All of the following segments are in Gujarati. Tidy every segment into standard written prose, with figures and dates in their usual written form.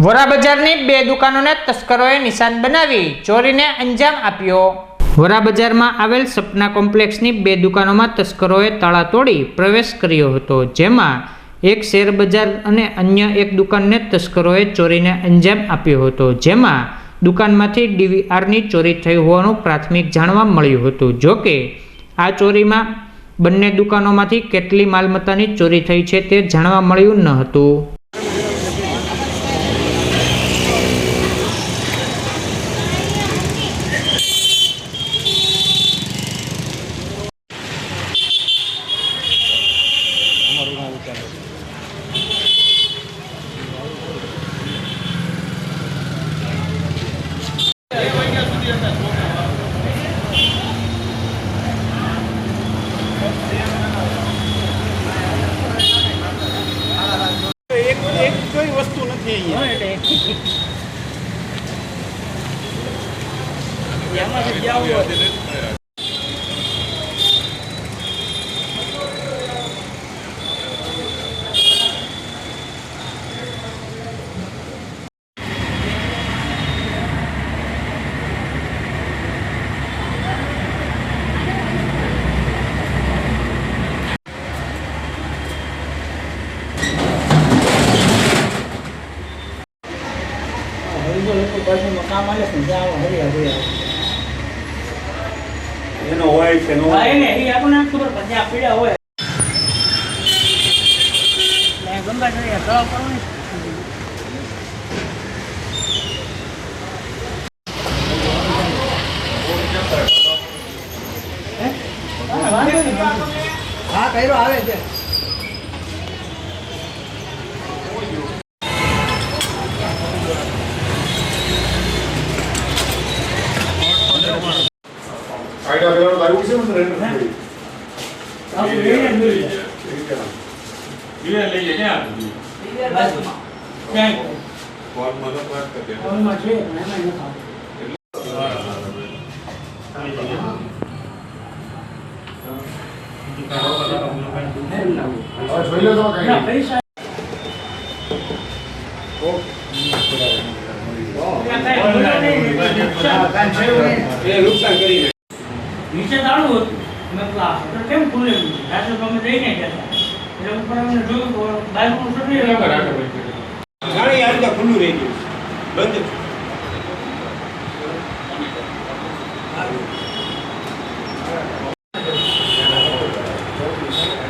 વોરા બજારની બે દુકાનોને તસ્કરોએ નિશાન બનાવી ચોરીને અંજામ આપ્યો। વોરા બજારમાં આવેલ સપના કોમ્પ્લેક્સની બે દુકાનોમાં તસ્કરોએ તાળા તોડી પ્રવેશ કર્યો હતો, જેમાં એક શેર બજાર અને અન્ય એક દુકાનને તસ્કરોએ ચોરીને અંજામ આપ્યો હતો, જેમાં દુકાનમાંથી ડીવીઆરની ચોરી થઈ હોવાનું પ્રાથમિક જાણવા મળ્યું હતું। જોકે આ ચોરીમાં બંને દુકાનોમાંથી કેટલી માલમત્તાની ચોરી થઈ છે તે જાણવા મળ્યું ન હતું। કોઈ વસ્તુ નથી અહીંયા। કામ આલે છે જાવ હરિયા હરિયા એનો હોય છે નો હોય ને એ આપણને ખબર પડે આ પીડા હોય લે ગંગા જઈએ સળો કરવાની હા કઈરો આવે છે। आइडिया लेवल लागू છે મને રેન્ડર આ લઈએ ये ले ये क्या બાજુમાં ક્યાં कॉल मदद बात करते हैं કોલમાં છે એમાં ન થાવ और જોઈ લો તો કઈ પૈસા નીચે તાળું હતું મેં ક્લાસ કેમ ખુલેલું છે રાત્રે તમે જઈને ગયા એટલે ઉપર અમને જોયું બાઈકનું સટલી જાણે આ રીતે ખુલ્લું રહી ગયું બંધ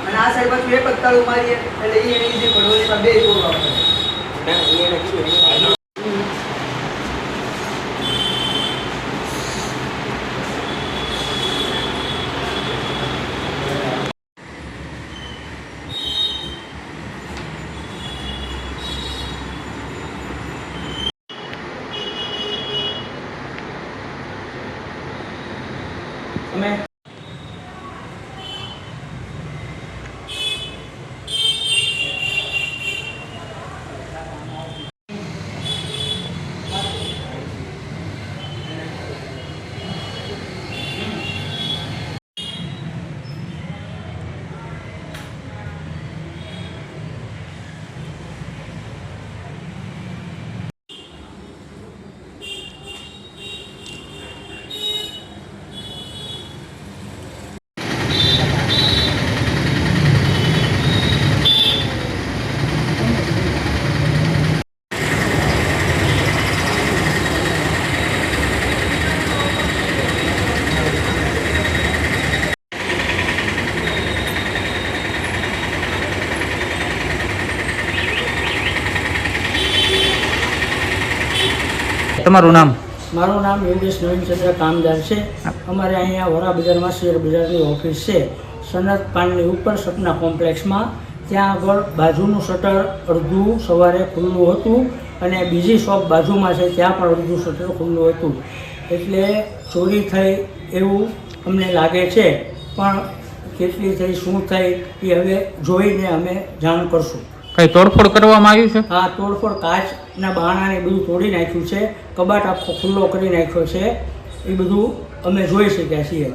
અને આ સાઈડ પાછું એક જ તાળું મારીએ એટલે એ એને ઈઝી પડે ઓલી બે તોડવા પડે ના એને કીધું અમે તમારું નામ? મારું નામ યોગેશ નવીનચંદ્ર કામદાર છે। અમારે અહીંયા વોરા બજારમાં શેર બજારની ઓફિસ છે, સનત પાનની ઉપર સપના કોમ્પ્લેક્સમાં। ત્યાં આગળ બાજુનું શટર અડધું સવારે ખુલ્લું હતું અને બીજી શોપ બાજુમાં છે ત્યાં પણ અડધું શટર ખુલ્લું હતું, એટલે ચોરી થઈ એવું અમને લાગે છે, પણ કેટલી થઈ શું થઈ એ હવે જોઈને અમે જાણ કરશું। કઈ તોડફોડ કરવામાં આવ્યું છે? હા, તોડફોડ કાચના બારણાને બધું તોડી નાખ્યું છે, કબાટ આખો ખુલ્લો કરી નાખ્યો છે, એ બધું અમે જોઈ શક્યા છીએ।